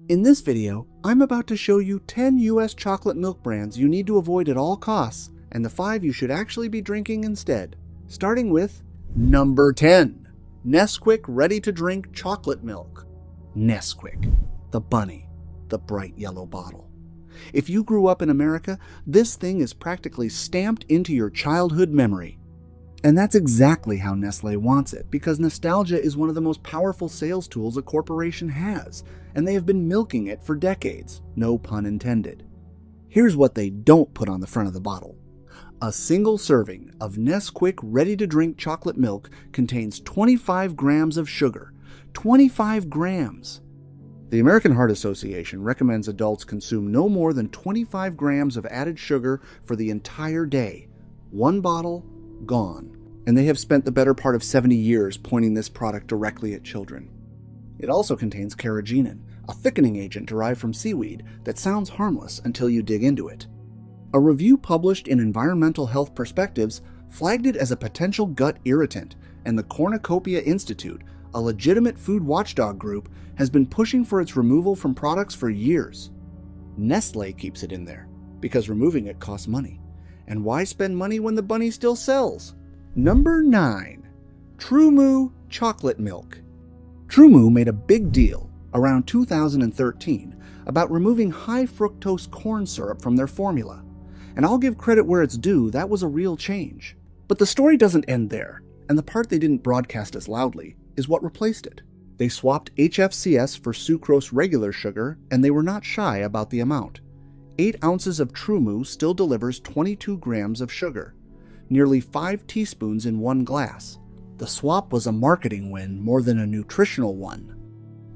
In this video, I'm about to show you 10 US chocolate milk brands you need to avoid at all costs, and the 5 you should actually be drinking instead. Starting with number 10, Nesquik ready-to-drink chocolate milk. Nesquik, the bunny, the bright yellow bottle. If you grew up in America, this thing is practically stamped into your childhood memory. And that's exactly how Nestlé wants it, because nostalgia is one of the most powerful sales tools a corporation has, and they have been milking it for decades, no pun intended. Here's what they don't put on the front of the bottle. A single serving of Nesquik ready-to-drink chocolate milk contains 25 grams of sugar. 25 grams! The American Heart Association recommends adults consume no more than 25 grams of added sugar for the entire day. One bottle, gone. And they have spent the better part of 70 years pointing this product directly at children. It also contains carrageenan, a thickening agent derived from seaweed that sounds harmless until you dig into it. A review published in Environmental Health Perspectives flagged it as a potential gut irritant, and the Cornucopia Institute, a legitimate food watchdog group, has been pushing for its removal from products for years. Nestlé keeps it in there, because removing it costs money. And why spend money when the bunny still sells? Number 9. True Moo chocolate milk. True Moo made a big deal around 2013 about removing high fructose corn syrup from their formula. And I'll give credit where it's due, that was a real change. But the story doesn't end there, and the part they didn't broadcast as loudly is what replaced it. They swapped HFCS for sucrose regular sugar, and they were not shy about the amount. 8 ounces of True Moo still delivers 22 grams of sugar, nearly 5 teaspoons in one glass. The swap was a marketing win more than a nutritional one.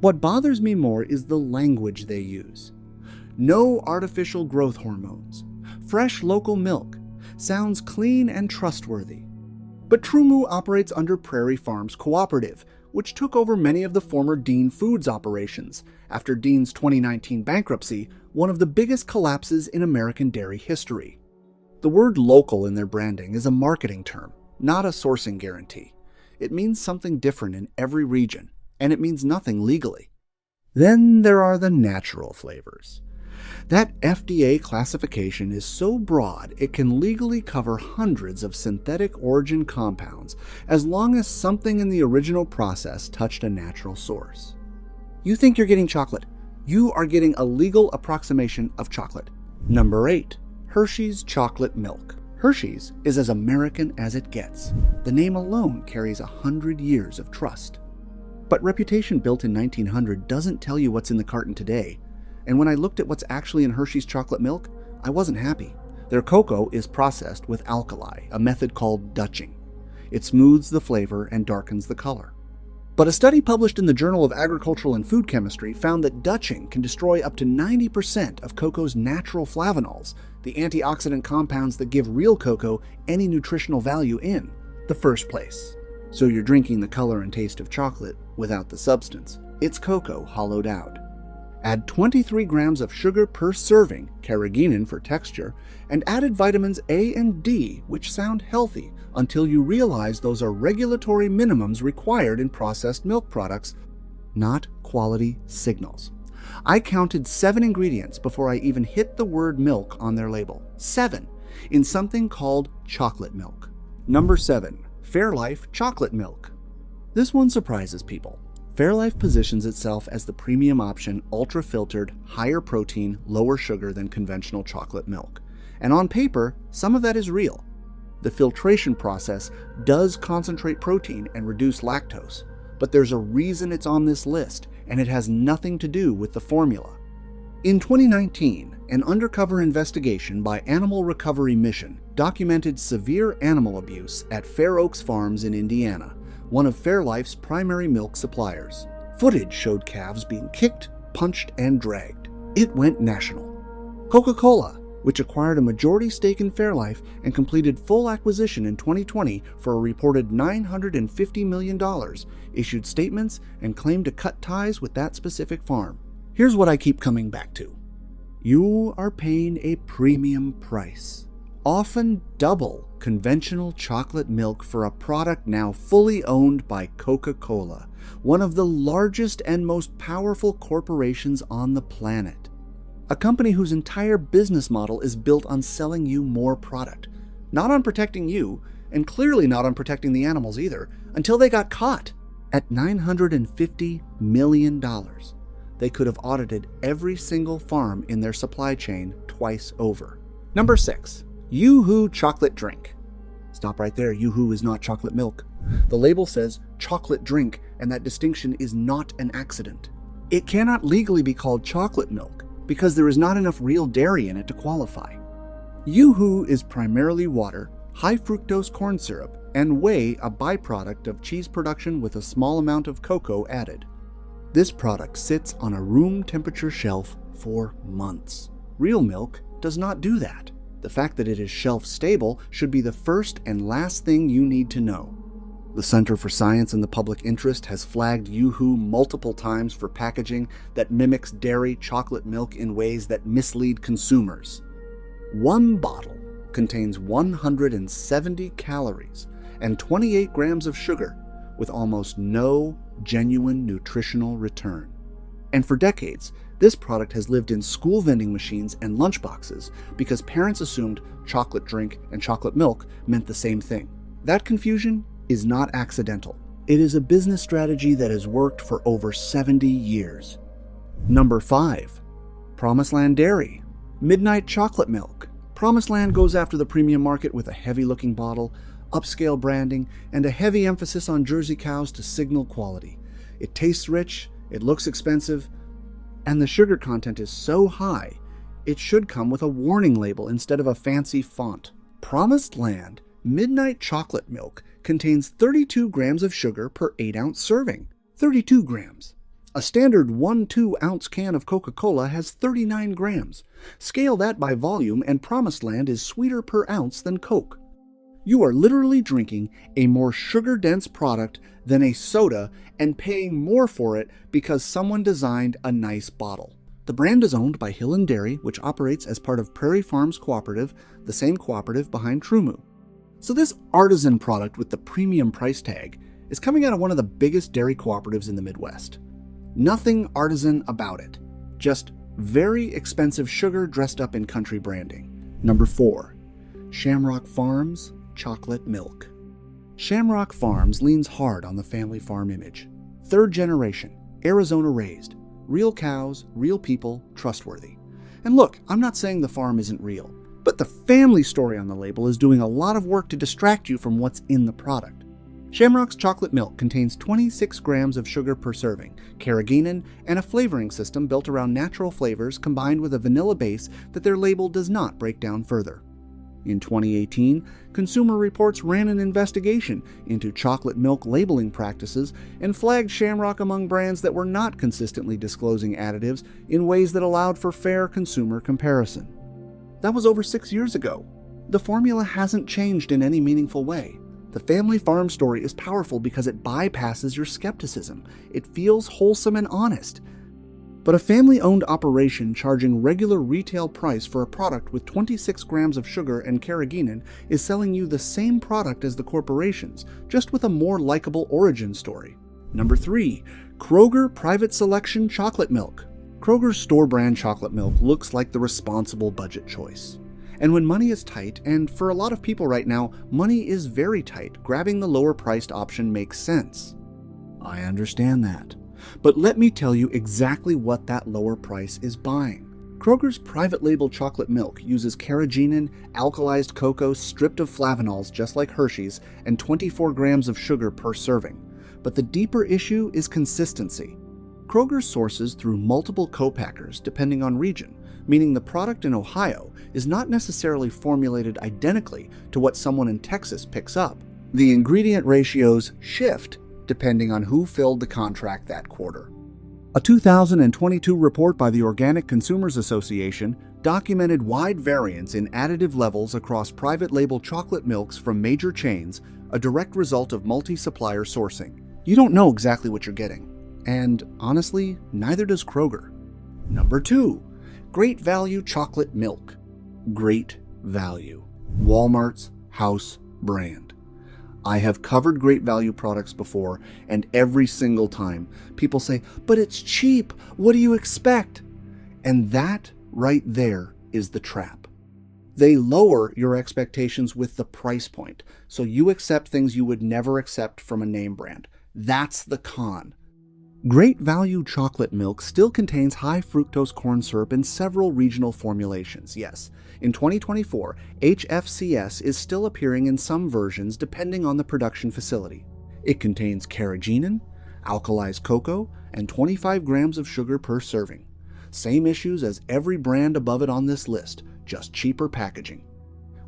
What bothers me more is the language they use. No artificial growth hormones. Fresh local milk. Sounds clean and trustworthy. But True Moo operates under Prairie Farms Cooperative, which took over many of the former Dean Foods operations after Dean's 2019 bankruptcy, one of the biggest collapses in American dairy history. The word local in their branding is a marketing term, not a sourcing guarantee. It means something different in every region, and it means nothing legally. Then there are the natural flavors. That FDA classification is so broad it can legally cover hundreds of synthetic origin compounds as long as something in the original process touched a natural source. You think you're getting chocolate. You are getting a legal approximation of chocolate. Number 8. Hershey's chocolate milk. Hershey's is as American as it gets. The name alone carries 100 years of trust. But reputation built in 1900 doesn't tell you what's in the carton today. And when I looked at what's actually in Hershey's chocolate milk, I wasn't happy. Their cocoa is processed with alkali, a method called Dutching. It smooths the flavor and darkens the color. But a study published in the Journal of Agricultural and Food Chemistry found that Dutching can destroy up to 90% of cocoa's natural flavanols, the antioxidant compounds that give real cocoa any nutritional value in the first place. So you're drinking the color and taste of chocolate without the substance. It's cocoa hollowed out. Add 23 grams of sugar per serving, carrageenan for texture, and added vitamins A and D, which sound healthy, until you realize those are regulatory minimums required in processed milk products, not quality signals. I counted 7 ingredients before I even hit the word milk on their label. 7, in something called chocolate milk. Number 7, Fairlife chocolate milk. This one surprises people. Fairlife positions itself as the premium option, ultra-filtered, higher protein, lower sugar than conventional chocolate milk. And on paper, some of that is real. The filtration process does concentrate protein and reduce lactose, but there's a reason it's on this list, and it has nothing to do with the formula. In 2019, an undercover investigation by Animal Recovery Mission documented severe animal abuse at Fair Oaks Farms in Indiana, one of Fairlife's primary milk suppliers. Footage showed calves being kicked, punched, and dragged. It went national. Coca-Cola, which acquired a majority stake in Fairlife and completed full acquisition in 2020 for a reported $950 million, issued statements and claimed to cut ties with that specific farm. Here's what I keep coming back to. You are paying a premium price, often double conventional chocolate milk for a product now fully owned by Coca-Cola, one of the largest and most powerful corporations on the planet. A company whose entire business model is built on selling you more product, not on protecting you, and clearly not on protecting the animals either, until they got caught. At $950 million, they could have audited every single farm in their supply chain twice over. Number 6. Yoo-hoo chocolate drink. Stop right there. Yoo-hoo is not chocolate milk. The label says chocolate drink, and that distinction is not an accident. It cannot legally be called chocolate milk because there is not enough real dairy in it to qualify. Yoo-hoo is primarily water, high fructose corn syrup, and whey, a byproduct of cheese production with a small amount of cocoa added. This product sits on a room temperature shelf for months. Real milk does not do that. The fact that it is shelf stable should be the first and last thing you need to know. The Center for Science and the Public Interest has flagged Yoo-hoo multiple times for packaging that mimics dairy chocolate milk in ways that mislead consumers. One bottle contains 170 calories and 28 grams of sugar, with almost no genuine nutritional return. And for decades, this product has lived in school vending machines and lunchboxes because parents assumed chocolate drink and chocolate milk meant the same thing. That confusion is not accidental. It is a business strategy that has worked for over 70 years. Number 5. Promised Land Dairy. Midnight chocolate milk. Promised Land goes after the premium market with a heavy-looking bottle, upscale branding, and a heavy emphasis on Jersey cows to signal quality. It tastes rich, it looks expensive, and the sugar content is so high, it should come with a warning label instead of a fancy font. Promised Land Midnight Chocolate Milk contains 32 grams of sugar per 8-ounce serving. 32 grams. A standard 1-2 ounce can of Coca-Cola has 39 grams. Scale that by volume and Promised Land is sweeter per ounce than Coke. You are literally drinking a more sugar-dense product than a soda and paying more for it because someone designed a nice bottle. The brand is owned by Hill & Dairy, which operates as part of Prairie Farms Cooperative, the same cooperative behind TruMoo. So this artisan product with the premium price tag is coming out of one of the biggest dairy cooperatives in the Midwest. Nothing artisan about it, just very expensive sugar dressed up in country branding. Number 4. Shamrock Farms Chocolate Milk. Shamrock Farms leans hard on the family farm image. 3rd generation, Arizona raised, real cows, real people, trustworthy. And look, I'm not saying the farm isn't real, but the family story on the label is doing a lot of work to distract you from what's in the product. Shamrock's chocolate milk contains 26 grams of sugar per serving, carrageenan, and a flavoring system built around natural flavors combined with a vanilla base that their label does not break down further. In 2018, Consumer Reports ran an investigation into chocolate milk labeling practices and flagged Shamrock among brands that were not consistently disclosing additives in ways that allowed for fair consumer comparison. That was over 6 years ago. The formula hasn't changed in any meaningful way. The family farm story is powerful because it bypasses your skepticism. It feels wholesome and honest. But a family-owned operation charging regular retail price for a product with 26 grams of sugar and carrageenan is selling you the same product as the corporations, just with a more likable origin story. Number 3. Kroger Private Selection Chocolate Milk. Kroger's store-brand chocolate milk looks like the responsible budget choice. And when money is tight, and for a lot of people right now, money is very tight, grabbing the lower-priced option makes sense. I understand that. But let me tell you exactly what that lower price is buying. Kroger's private label chocolate milk uses carrageenan, alkalized cocoa stripped of flavanols just like Hershey's, and 24 grams of sugar per serving. But the deeper issue is consistency. Kroger sources through multiple co-packers depending on region, meaning the product in Ohio is not necessarily formulated identically to what someone in Texas picks up. The ingredient ratios shift depending on who filled the contract that quarter. A 2022 report by the Organic Consumers Association documented wide variance in additive levels across private label chocolate milks from major chains, a direct result of multi-supplier sourcing. You don't know exactly what you're getting. And honestly, neither does Kroger. Number 2. Great Value Chocolate Milk. Great value. Walmart's house brand. I have covered great value products before, and every single time people say, "But it's cheap, what do you expect?" And that right there is the trap. They lower your expectations with the price point, so you accept things you would never accept from a name brand. That's the con. Great Value chocolate milk still contains high fructose corn syrup in several regional formulations, yes. In 2024, HFCS is still appearing in some versions depending on the production facility. It contains carrageenan, alkalized cocoa, and 25 grams of sugar per serving. Same issues as every brand above it on this list, just cheaper packaging.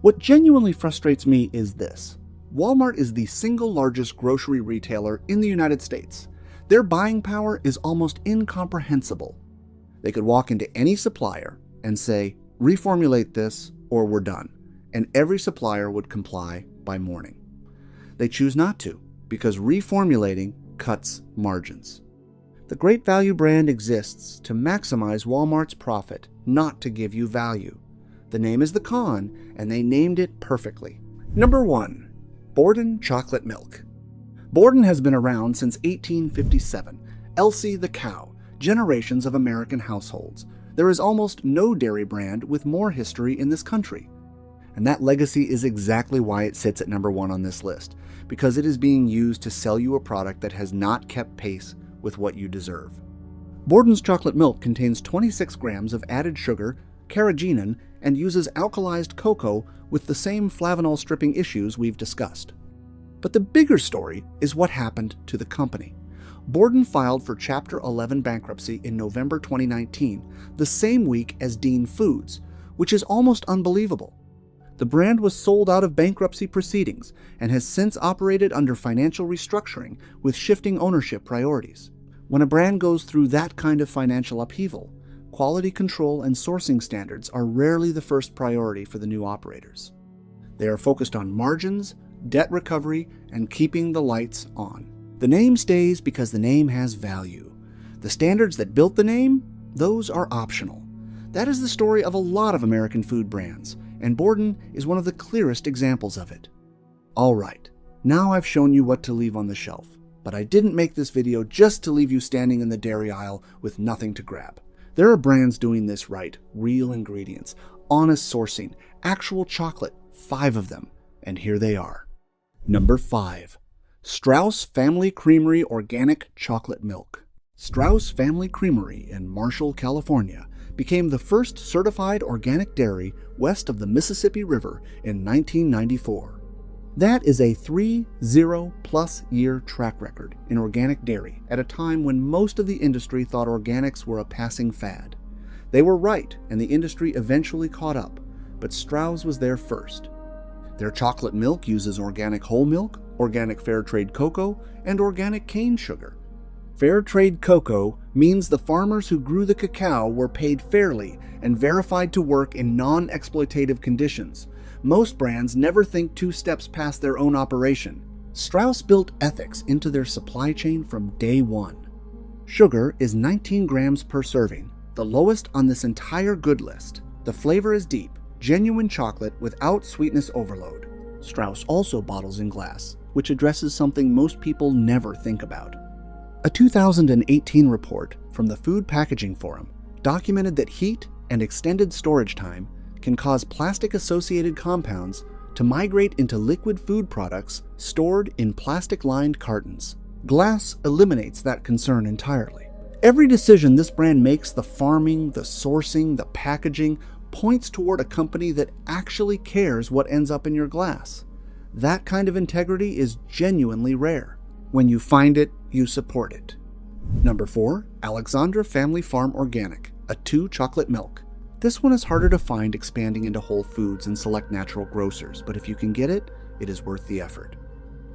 What genuinely frustrates me is this. Walmart is the single largest grocery retailer in the United States. Their buying power is almost incomprehensible. They could walk into any supplier and say, "Reformulate this or we're done," and every supplier would comply by morning. They choose not to because reformulating cuts margins. The Great Value brand exists to maximize Walmart's profit, not to give you value. The name is the con, and they named it perfectly. Number 1. Borden Chocolate Milk. Borden has been around since 1857. Elsie the cow, generations of American households. There is almost no dairy brand with more history in this country. And that legacy is exactly why it sits at number 1 on this list, because it is being used to sell you a product that has not kept pace with what you deserve. Borden's chocolate milk contains 26 grams of added sugar, carrageenan, and uses alkalized cocoa with the same flavanol stripping issues we've discussed. But the bigger story is what happened to the company. Borden filed for Chapter 11 bankruptcy in November 2019, the same week as Dean Foods, which is almost unbelievable. The brand was sold out of bankruptcy proceedings and has since operated under financial restructuring with shifting ownership priorities. When a brand goes through that kind of financial upheaval, quality control and sourcing standards are rarely the first priority for the new operators. They are focused on margins, debt recovery, and keeping the lights on. The name stays because the name has value. The standards that built the name, those are optional. That is the story of a lot of American food brands, and Borden is one of the clearest examples of it. All right, now I've shown you what to leave on the shelf, but I didn't make this video just to leave you standing in the dairy aisle with nothing to grab. There are brands doing this right, real ingredients, honest sourcing, actual chocolate, 5 of them, and here they are. Number 5. Strauss Family Creamery Organic Chocolate Milk. Strauss Family Creamery in Marshall, California, became the first certified organic dairy west of the Mississippi River in 1994. That is a 30+ year track record in organic dairy at a time when most of the industry thought organics were a passing fad. They were right, and the industry eventually caught up, but Strauss was there first. Their chocolate milk uses organic whole milk, organic fair trade cocoa, and organic cane sugar. Fair trade cocoa means the farmers who grew the cacao were paid fairly and verified to work in non-exploitative conditions. Most brands never think 2 steps past their own operation. Strauss built ethics into their supply chain from day 1. Sugar is 19 grams per serving, the lowest on this entire good list. The flavor is deep, genuine chocolate without sweetness overload. Strauss also bottles in glass, which addresses something most people never think about. A 2018 report from the Food Packaging Forum documented that heat and extended storage time can cause plastic-associated compounds to migrate into liquid food products stored in plastic-lined cartons. Glass eliminates that concern entirely. Every decision this brand makes, the farming, the sourcing, the packaging, points toward a company that actually cares what ends up in your glass. That kind of integrity is genuinely rare. When you find it, you support it. Number 4, Alexandra Family Farm Organic, a 2 chocolate milk. This one is harder to find expanding into Whole Foods and select natural grocers, but if you can get it, it is worth the effort.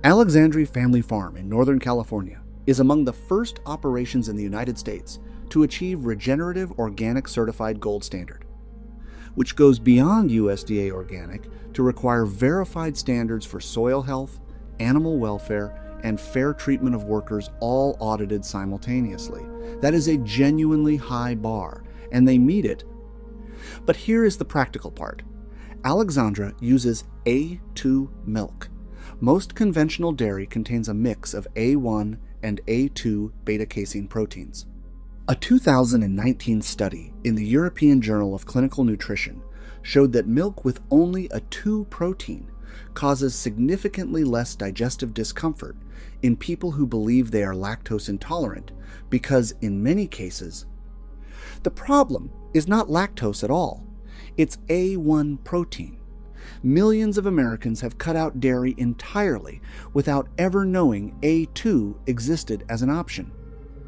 Alexandria Family Farm in Northern California is among the first operations in the United States to achieve Regenerative Organic Certified Gold Standard, which goes beyond USDA Organic to require verified standards for soil health, animal welfare, and fair treatment of workers, all audited simultaneously. That is a genuinely high bar, and they meet it. But here is the practical part. Alexandra uses A2 milk. Most conventional dairy contains a mix of A1 and A2 beta-casein proteins. A 2019 study in the European Journal of Clinical Nutrition showed that milk with only a 2 protein causes significantly less digestive discomfort in people who believe they are lactose intolerant because, in many cases, the problem is not lactose at all. It's A1 protein. Millions of Americans have cut out dairy entirely without ever knowing A2 existed as an option.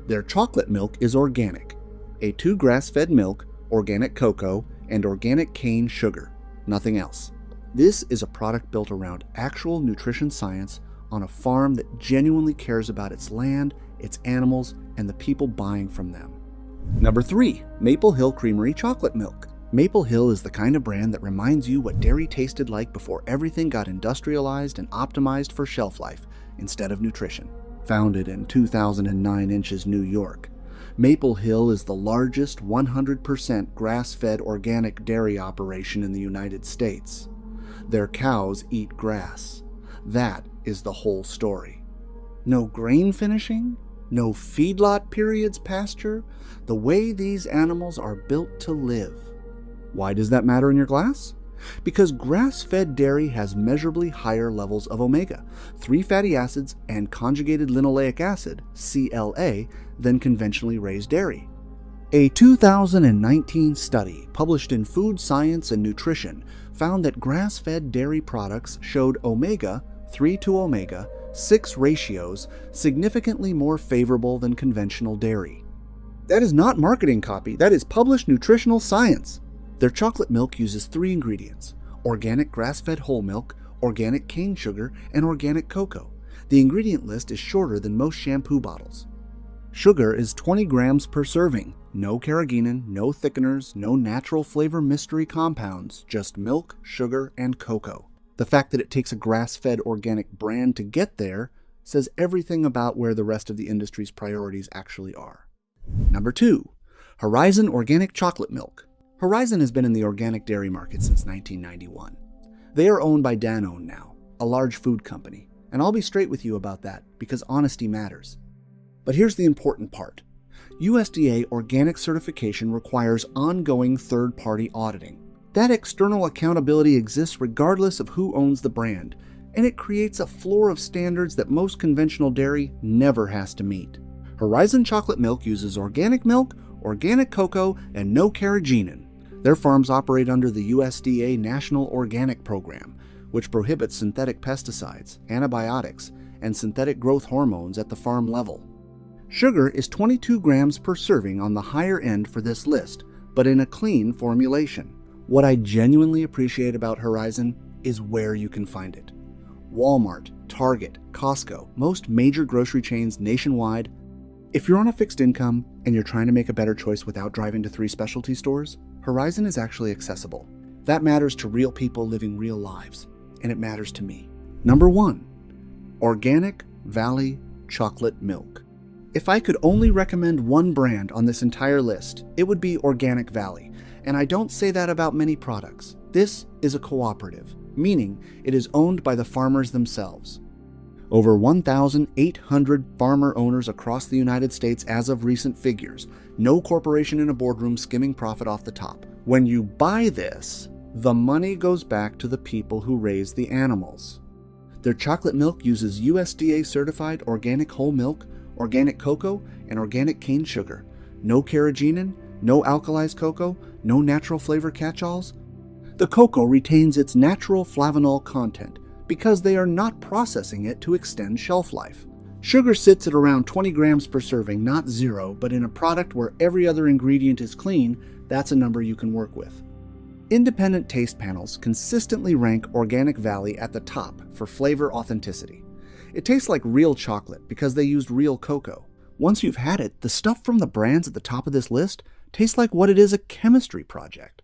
Their chocolate milk is organic, A2 grass-fed milk, organic cocoa, and organic cane sugar, nothing else. This is a product built around actual nutrition science on a farm that genuinely cares about its land, its animals, and the people buying from them. Number 3, Maple Hill Creamery chocolate milk. Maple Hill is the kind of brand that reminds you what dairy tasted like before everything got industrialized and optimized for shelf life instead of nutrition. Founded in 2009 Inches, New York, Maple Hill is the largest 100% grass-fed organic dairy operation in the United States. Their cows eat grass. That is the whole story. No grain finishing, no feedlot periods pasture, the way these animals are built to live. Why does that matter in your glass? Because grass-fed dairy has measurably higher levels of omega-3 fatty acids and conjugated linoleic acid, CLA, than conventionally raised dairy. A 2019 study published in Food Science and Nutrition found that grass-fed dairy products showed omega-3 to omega-6 ratios significantly more favorable than conventional dairy. That is not marketing copy, that is published nutritional science. Their chocolate milk uses 3 ingredients: organic grass-fed whole milk, organic cane sugar, and organic cocoa. The ingredient list is shorter than most shampoo bottles. Sugar is 20 grams per serving. No carrageenan, no thickeners, no natural flavor mystery compounds, just milk, sugar, and cocoa. The fact that it takes a grass-fed organic brand to get there says everything about where the rest of the industry's priorities actually are. Number 2, Horizon Organic Chocolate Milk. Horizon has been in the organic dairy market since 1991. They are owned by Danone now, a large food company, and I'll be straight with you about that because honesty matters. But here's the important part. USDA organic certification requires ongoing third-party auditing. That external accountability exists regardless of who owns the brand, and it creates a floor of standards that most conventional dairy never has to meet. Horizon chocolate milk uses organic milk, organic cocoa, and no carrageenan. Their farms operate under the USDA National Organic Program, which prohibits synthetic pesticides, antibiotics, and synthetic growth hormones at the farm level. Sugar is 22 grams per serving on the higher end for this list, but in a clean formulation. What I genuinely appreciate about Horizon is where you can find it. Walmart, Target, Costco, most major grocery chains nationwide. If you're on a fixed income and you're trying to make a better choice without driving to 3 specialty stores, Horizon is actually accessible. That matters to real people living real lives, and it matters to me. Number 1, Organic Valley Chocolate Milk. If I could only recommend one brand on this entire list, it would be Organic Valley, and I don't say that about many products. This is a cooperative, meaning it is owned by the farmers themselves. Over 1,800 farmer owners across the United States as of recent figures. No corporation in a boardroom skimming profit off the top. When you buy this, the money goes back to the people who raise the animals. Their chocolate milk uses USDA certified organic whole milk, organic cocoa, and organic cane sugar. No carrageenan, no alkalized cocoa, no natural flavor catch-alls. The cocoa retains its natural flavanol content because they are not processing it to extend shelf life. Sugar sits at around 20 grams per serving, not 0, but in a product where every other ingredient is clean, that's a number you can work with. Independent taste panels consistently rank Organic Valley at the top for flavor authenticity. It tastes like real chocolate because they used real cocoa. Once you've had it, the stuff from the brands at the top of this list tastes like what it is, a chemistry project.